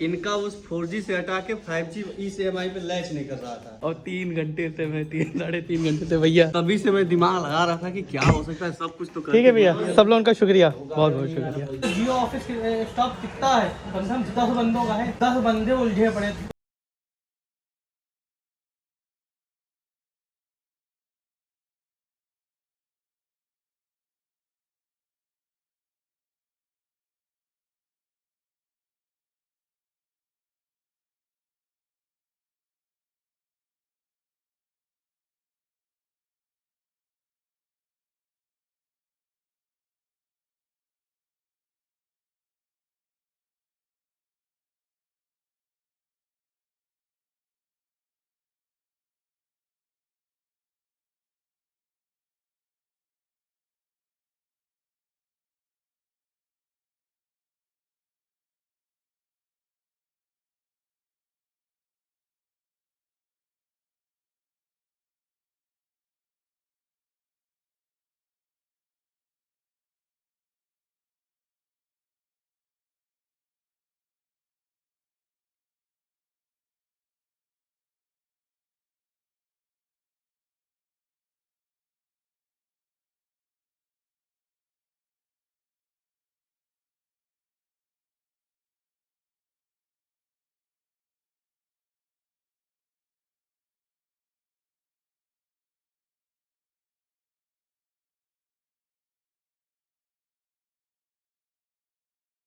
इनका उस 4G से हटा के 5G इस EMI पे लैच नहीं कर रहा था, और 3 घंटे से मैं 3-3.5 घंटे से भैया तभी से मैं दिमाग लगा रहा था कि क्या हो सकता है, सब कुछ तो ठीक है भैया, सब लोगों का शुक्रिया, बहुत बहुत शुक्रिया। जियो ऑफिस स्टाफ कितना है, कम से कम 10 बंदों का है, 10 बंदे उलझे पड़े थे।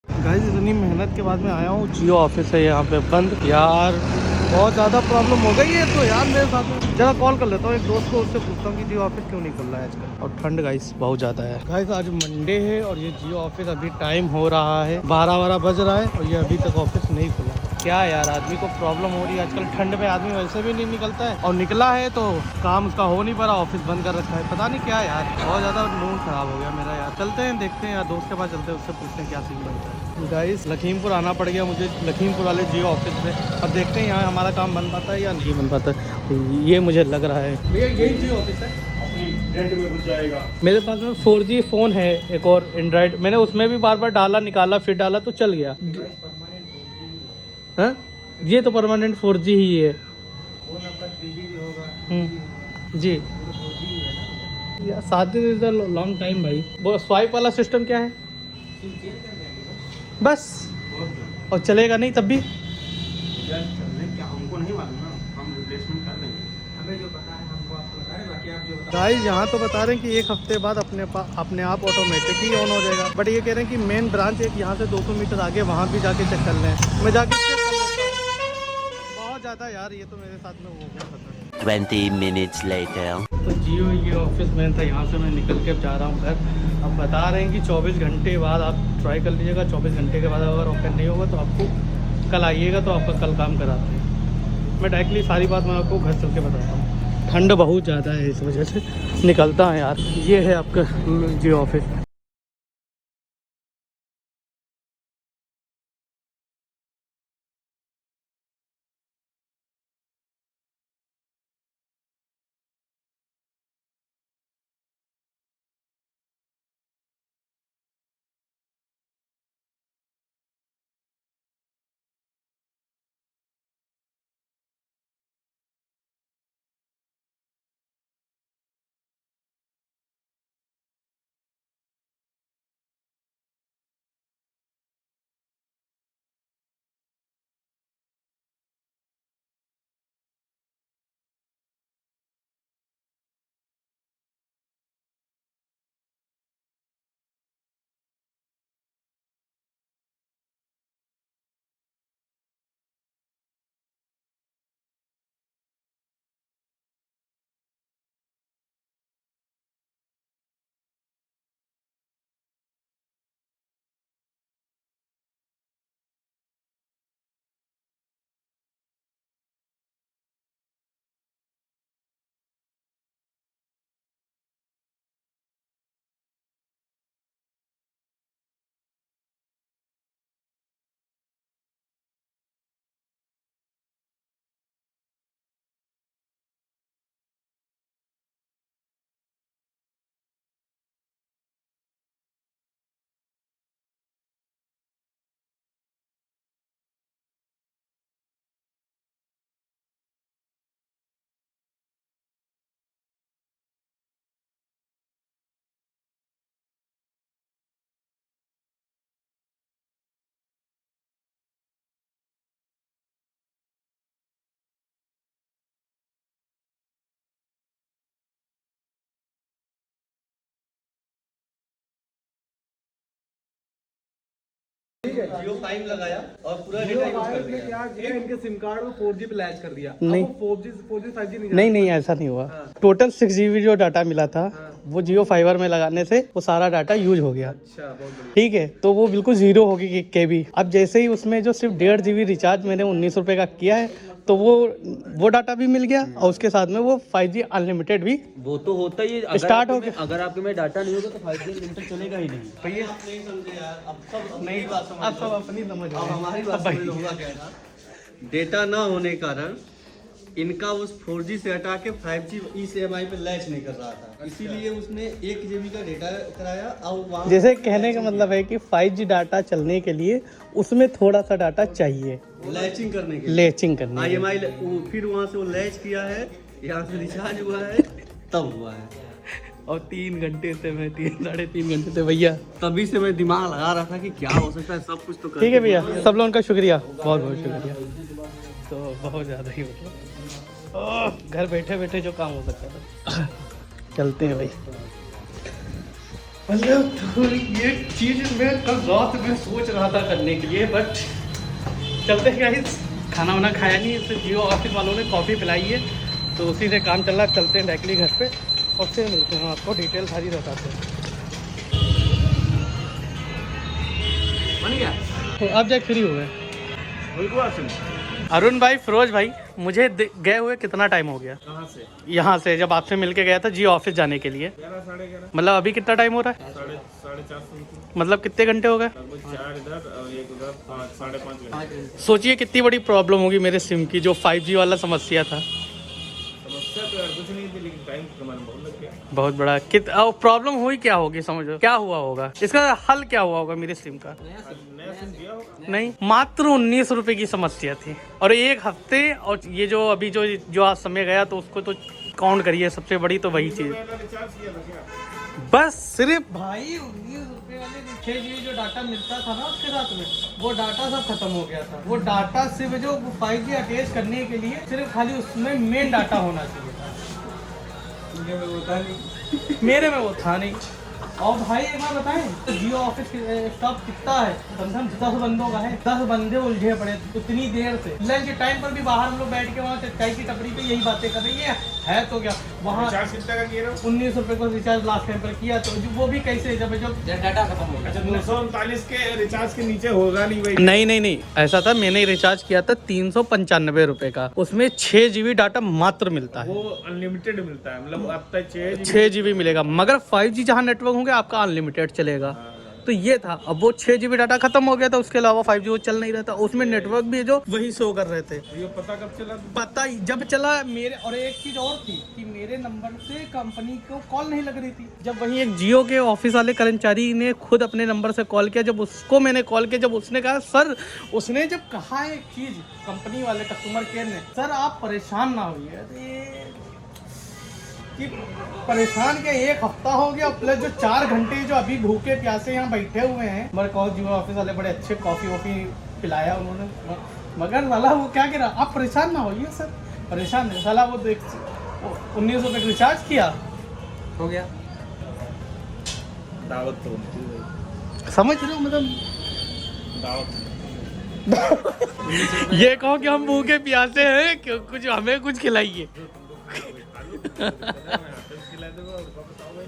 गाइस इतनी मेहनत के बाद में आया हूँ, जियो ऑफिस है यहाँ पे बंद यार, बहुत ज़्यादा प्रॉब्लम हो गई है। तो यार मेरे साथ में जरा कॉल कर लेता हूँ एक दोस्त को, उससे पूछता हूँ कि जियो ऑफिस क्यों नहीं खुल रहा है आजकल। और ठंड गाइस बहुत ज़्यादा है। गाइस आज मंडे है और ये जियो ऑफिस अभी टाइम हो रहा है 12 बज रहा है और ये अभी तक ऑफिस नहीं खुला। क्या यार, आदमी को प्रॉब्लम हो रही है आजकल, ठंड में आदमी वैसे भी नहीं निकलता है, और निकला है तो काम उसका हो नहीं पा रहा, ऑफिस बंद कर रखा है। पता नहीं क्या यार, बहुत ज़्यादा मूड खराब हो गया मेरा यार। चलते हैं देखते हैं यार, दोस्त के पास चलते हैं, उससे पूछते हैं क्या सीन बनता है। गाइस लखीमपुर आना पड़ गया मुझे, लखीमपुर वाले जियो ऑफिस में। अब देखते हैं यहाँ हमारा काम बन पाता है या नहीं बन पाता, ये मुझे लग रहा है। भैया यही जियो ऑफिस है, रेंट में घुस जाएगा। मेरे पास में 4G फ़ोन है एक और एंड्रॉयड, मैंने उसमें भी बार बार डाला निकाला फिर डाला तो चल गया। हाँ ये तो परमानेंट 4G ही है। फोन आपका 3G भी होगा जी। 4G है ना यार, 7 दिन इज अ लॉन्ग टाइम भाई। वो स्वाइप वाला सिस्टम क्या है बस, और चलेगा नहीं तब भी क्या, हमको नहीं मालूम ना, हम रिप्लेसमेंट कर देंगे, हमें जो पता है हमको आपको बता रहे, बाकी आप जो बता। गाइस यहाँ तो बता रहे हैं कि 1 हफ्ते बाद अपने आप ऑटोमेटिक ही ऑन हो जाएगा, बट ये कह रहे हैं कि मेन ब्रांच एक यहाँ से 200 मीटर आगे, वहाँ भी जाके चेक कर लें। मैं जाके चेक कर लेता हूँ। बहुत ज़्यादा यार, ये तो मेरे साथ में हो गया पता। 20 minutes later. तो जियो ये ऑफिस में था, यहाँ से मैं निकल के जा रहा हूँ घर। अब बता रहे हैं कि 24 घंटे बाद आप ट्राई कर लीजिएगा, 24 घंटे के बाद अगर ओपन नहीं होगा तो आपको कल आइएगा, तो आपका कल काम कराते हैं। मैं डायरेक्टली सारी बात मैं आपको घर चल के बताता हूँ। ठंड बहुत ज़्यादा है इस वजह से निकलता है यार। ये है आपका जियो ऑफिस। जियो 5 लगाया और पूरा डेटा यूज कर लिया। क्या किया, इनके सिम कार्ड को 4G पे लैच कर दिया। नहीं। 4G 5G नहीं ऐसा नहीं हुआ। टोटल 6 GB जो डाटा मिला था वो जियो फाइबर में लगाने से वो सारा डाटा यूज हो गया। अच्छा, बहुत बढ़िया। ठीक है, तो वो बिल्कुल जीरो होगी केबी। अब जैसे ही उसमें जो सिर्फ 1.5 GB रिचार्ज मैंने 19 रुपए का किया है, तो वो डाटा भी मिल गया और उसके साथ में वो 5G अनलिमिटेड भी वो तो होता ही है। स्टार्ट हो गया। अगर आपके में डाटा नहीं होगा तो 5G अनलिमिटेड चलेगा ही नहीं। भैया आप नहीं समझे यार, अब सब नहीं, बात समझ अब सब अपनी समझ अब हमारी बात अब भाई। समझ लो, हुआ क्या था। डेटा ना होने के कारण इनका उस 4G से हटा के 5G eCMI पे लैच नहीं कर रहा था, इसीलिए उसने 1 GB का डेटा कराया और वहाँ जैसे कहने का मतलब है कि 5G डाटा चलने के लिए उसमें थोड़ा सा डाटा चाहिए लैचिंग करने के लिए लेचिंग करने के लिए। IMI फिर वहाँ से वो लैच किया है, यहाँ से रिचार्ज हुआ है, तब हुआ है। और 3 घंटे से मैं 3-3.5 घंटे से भैया, तभी से मैं दिमाग लगा रहा था कि क्या हो सकता है, सब कुछ तो कर ठीक है भैया, सब लोगों का शुक्रिया, बहुत बहुत शुक्रिया। तो बहुत ज़्यादा ही मतलब घर बैठे बैठे जो काम हो सकता था। चलते हैं भाई। मतलब तो ये चीज़ मैं कल रात में सोच रहा था करने के लिए, बट चलते हैं गाइस। खाना वाना खाया नहीं, तो जियो ऑफिस वालों ने कॉफ़ी पिलाई है, तो उसी से काम चल रहा है। चलते हैं डायरेक्टली घर पे और फिर मिलते हैं, आपको डिटेल सारी बताते हैं। बन गया तो आप जाए फ्री हो गए। अरुण भाई, फिरोज भाई, मुझे गए हुए कितना टाइम हो गया? कहाँ से? यहाँ से जब आपसे मिलके गया था जियो ऑफिस जाने के लिए। 11-11:30। मतलब अभी कितना टाइम हो रहा है? 4:30। मतलब कितने घंटे हो गए? 4 इधर और 1 उधर, 5-5.5 घंटे। सोचिए कितनी बड़ी प्रॉब्लम होगी मेरे सिम की, जो 5G वाला समस्या था। समस्या तो यार कुछ नहीं थी, लेकिन टाइम कमाने में बहुत लग गया। बहुत बड़ा प्रॉब्लम हुई क्या होगी, समझो क्या हुआ होगा, इसका हल क्या हुआ होगा मेरे सिम का? नया सिम दिया होगा? नहीं, मात्र 19 रुपए की समस्या थी और 1 हफ्ते, और ये जो अभी जो आज समय गया तो उसको तो काउंट करिए, सबसे बड़ी तो वही चीज। रिचार्ज किया था क्या? बस सिर्फ भाई 19 रुपए वाले 6 GB जो डाटा मिलता था ना उसके साथ में, वो डाटा सब खत्म हो गया था। वो डाटा सिर्फ जो 5G अटैच करने के लिए सिर्फ खाली उसमें मेन डाटा होना चाहिए था। मेरे में वो था नहीं। और भाई एक बार बताएं, तो जियो ऑफिस स्टाफ कितना है? कम से कम 10 बंदों का है। 10 बंदे उलझे पड़े उतनी देर से। लंच टाइम पर भी बाहर हम लोग बैठ के वहाँ चाय की टपरी पे यही बातें कर रही है तो क्या वहाँ। रिचार्ज कितना का किया? 19 रुपए को रिचार्ज लास्ट टाइम पर किया, तो वो भी कैसे जब डाटा खत्म हो गया। अच्छा, 239 के रिचार्ज के नीचे होगा नहीं भाई? नहीं, ऐसा था, मैंने रिचार्ज किया था 395 रुपए का, उसमें 6 GB डाटा मात्र मिलता है। वो अनलिमिटेड मिलता है, मतलब अब तक 6 GB मिलेगा, मगर 5G जहाँ नेटवर्क होंगे आपका अनलिमिटेड चलेगा। तो ये था। अब वो 6 GB डाटा खत्म हो गया था, उसके अलावा 5G वो चल नहीं रहा था। उसमें नेटवर्क भी जो वही शो कर रहे थे। ये पता कब चला? पता ही जब चला मेरे। और एक चीज और थी कि मेरे नंबर से कंपनी को कॉल नहीं लग रही थी। जब वहीं एक जियो के ऑफिस वाले कर्मचारी ने खुद अपने नंबर से कॉल किया, जब उसको मैंने कॉल किया, जब उसने कहा सर, उसने जब कहा एक चीज कंपनी वाले कस्टमर केयर ने, सर आप परेशान ना होइए, कि परेशान के 1 हफ्ता हो गया, प्लस जो 4 घंटे जो अभी भूखे प्यासे यहाँ बैठे हुए हैं। मगर जियो ऑफिस वाले बड़े अच्छे कॉफी वॉफी पिलाया उन्होंने, मगर वाला वो क्या कह रहा, आप परेशान ना होइए सर, परेशान नहीं। साला वो 19 रुपए रिचार्ज किया, हो गया। दावत तो होती है भाई। समझ रहे हो मतलब। दावत ये कहो कि हम भूखे प्यासे हैं, क्यों कुछ हमें कुछ खिलाइए।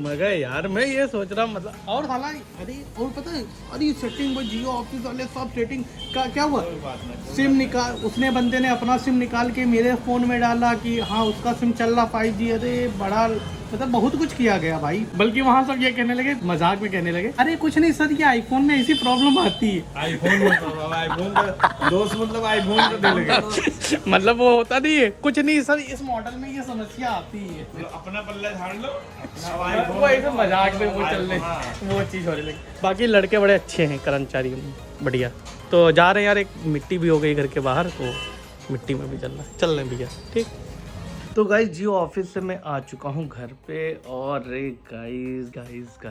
मगर यार मैं ये सोच रहा मतलब, और हालांकि अरे और पता है, अरे सेटिंग वो जियो ऑफिस वाले सब सेटिंग का क्या हुआ, सिम निकाल, उसने बंदे ने अपना सिम निकाल के मेरे फ़ोन में डाला कि हाँ उसका सिम चल रहा 5G। अरे बड़ा मतलब बहुत कुछ किया गया भाई। बल्कि वहाँ सब ये कहने लगे, मजाक में कहने लगे, अरे कुछ नहीं सर, ये आईफोन में ऐसी प्रॉब्लम आती है। आईफोन का दोस्त मतलब आईफोन का दे लगे। मतलब वो होता नहीं है, कुछ नहीं सर, इस मॉडल में ये समस्या आती है। अपना पल्ला झाड़ लो, वो ऐसे मजाक में वो चलने वो चीज़ हो रही लगी। बाकी लड़के बड़े अच्छे हैं, कर्मचारी बढ़िया। तो जा रहे हैं यार, एक मिट्टी भी हो गई घर के बाहर, तो मिट्टी में भी चलना, चल रहे भैया, ठीक। तो गाइस जियो ऑफिस से मैं आ चुका हूँ घर पे, और गाइस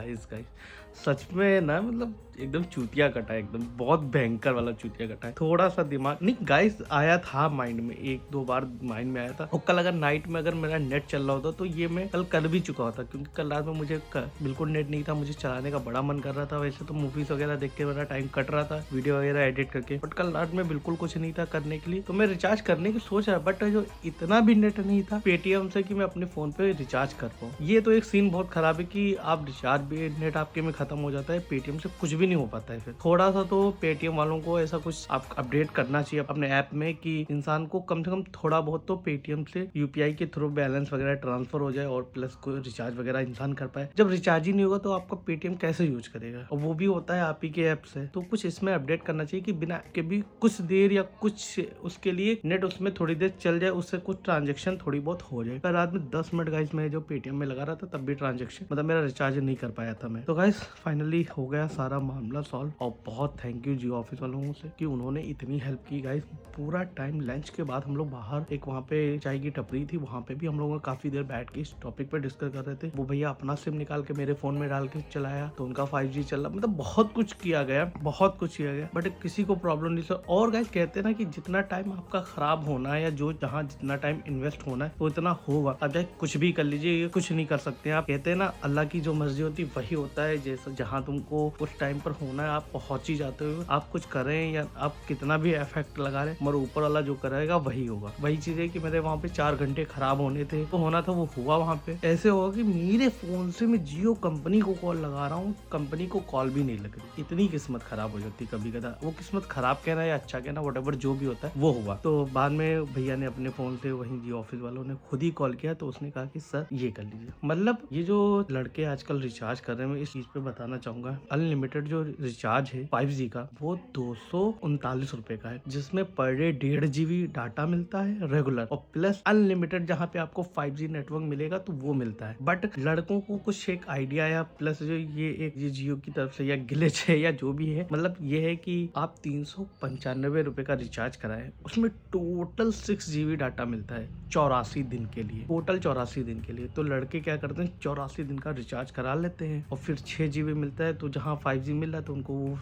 सच में ना मतलब एकदम चूतिया कटा है, एकदम बहुत भयंकर वाला चूतिया कटा है। थोड़ा सा दिमाग नहीं गाइस आया था माइंड में, एक दो बार माइंड में आया था। और कल अगर नाइट में अगर मेरा नेट चल रहा होता तो ये मैं कल कर भी चुका होता, क्योंकि कल रात में मुझे बिल्कुल नेट नहीं था, मुझे चलाने का बड़ा मन कर रहा था। वैसे तो मूवीज वगैरह देख के मेरा टाइम कट रहा था, वीडियो वगैरह एडिट करके, बट कल रात में बिल्कुल कुछ नहीं था करने के लिए, तो मैं रिचार्ज करने की सोच रहा, बट जो इतना भी नेट नहीं था पेटीएम से कि मैं अपने फोन पे रिचार्ज कर पाऊँ। ये तो एक सीन बहुत खराब है कि आप रिचार्ज भी नेट आपके में खत्म हो जाता है, पेटीएम से कुछ भी नहीं हो पाता है। फिर थोड़ा सा तो पेटीएम वालों को ऐसा कुछ आप अपडेट करना चाहिए अपने ऐप में कि इंसान को कम से कम थोड़ा बहुत तो पेटीएम से यूपीआई के थ्रू बैलेंस वगैरह ट्रांसफर हो जाए और प्लस कोई रिचार्ज वगैरह इंसान कर पाए। जब रिचार्ज ही नहीं होगा तो आपका पेटीएम कैसे यूज करेगा, और वो भी होता है आप ही के ऐप से। तो कुछ इसमें अपडेट करना चाहिए कि बिना के भी कुछ देर या कुछ उसके लिए नेट उसमें थोड़ी देर चल जाए, उससे कुछ ट्रांजेक्शन थोड़ी बहुत हो जाए। पर रात में 10 मिनट गाइस मैं जो पेटीएम में लगा रहा था तब भी ट्रांजेक्शन मतलब मेरा रिचार्ज नहीं कर पाया था मैं। तो गाइस फाइनली हो गया सारा मामला सॉल्व, और बहुत थैंक यू जियो ऑफिस वालों से कि उन्होंने इतनी हेल्प की गाइस। पूरा टाइम लंच के बाद हम लोग बाहर एक वहाँ पे चाय की टपरी थी, वहाँ पे भी हम लोगों काफी देर बैठ के इस टॉपिक पे डिस्कस कर रहे थे। वो भैया अपना सिम निकाल के मेरे फोन में डाल के चलाया तो उनका 5G चल रहा, मतलब बहुत कुछ किया गया, बहुत कुछ किया गया, बट किसी को प्रॉब्लम नहीं सर। और गाइस कहते हैं ना कि जितना टाइम आपका खराब होना है या जो जहाँ जितना टाइम इन्वेस्ट होना है वो इतना होगा। अब चाहे कुछ भी कर लीजिए, ये कुछ नहीं कर सकते हैं आप। कहते हैं ना अल्लाह की जो मर्जी होती है वही होता है, जैसे जहाँ तुमको उस टाइम पर होना है आप पहुंच ही जाते हो। आप कुछ करें या आप कितना भी इफेक्ट लगा रहे मगर ऊपर वाला जो करेगा वही होगा। वही चीज है कि मेरे वहाँ पे 4 घंटे खराब होने थे, तो होना था वो हुआ। वहाँ पे ऐसे होगा कि मेरे फोन से मैं जियो कंपनी को कॉल लगा रहा हूँ, कंपनी को कॉल भी नहीं लग रही। इतनी किस्मत खराब हो जाती कभी कदा। वो किस्मत खराब कहना या अच्छा कहना व्हाटएवर जो भी होता है वो हुआ। तो बाद में भैया ने अपने फोन से वहीं जियो ऑफिस वालों ने खुद ही कॉल किया, तो उसने कहा कि सर ये कर लीजिए। मतलब ये जो लड़के आजकल रिचार्ज कर रहे हैं मैं इस चीज पे बताना चाहूंगा, अनलिमिटेड जो रिचार्ज है 5G का वो 239 रुपए का है, जिसमें पर डे 1.5 GB डाटा मिलता है रेगुलर, और प्लस अनलिमिटेड जहाँ पे आपको 5G नेटवर्क मिलेगा तो वो मिलता है। बट लड़कों को कुछ एक आइडिया या प्लस जो ये जियो की तरफ से या ग्लिच है या जो भी है, मतलब ये है कि आप 395 रुपए का रिचार्ज कराए, उसमें टोटल 6 GB डाटा मिलता है 84 दिन के लिए, टोटल 84 दिन के लिए। तो लड़के क्या करते हैं 84 दिन का रिचार्ज करा लेते हैं और फिर 6 GB मिलता है, तो जहाँ 5G मिल रहा है तो उनको वो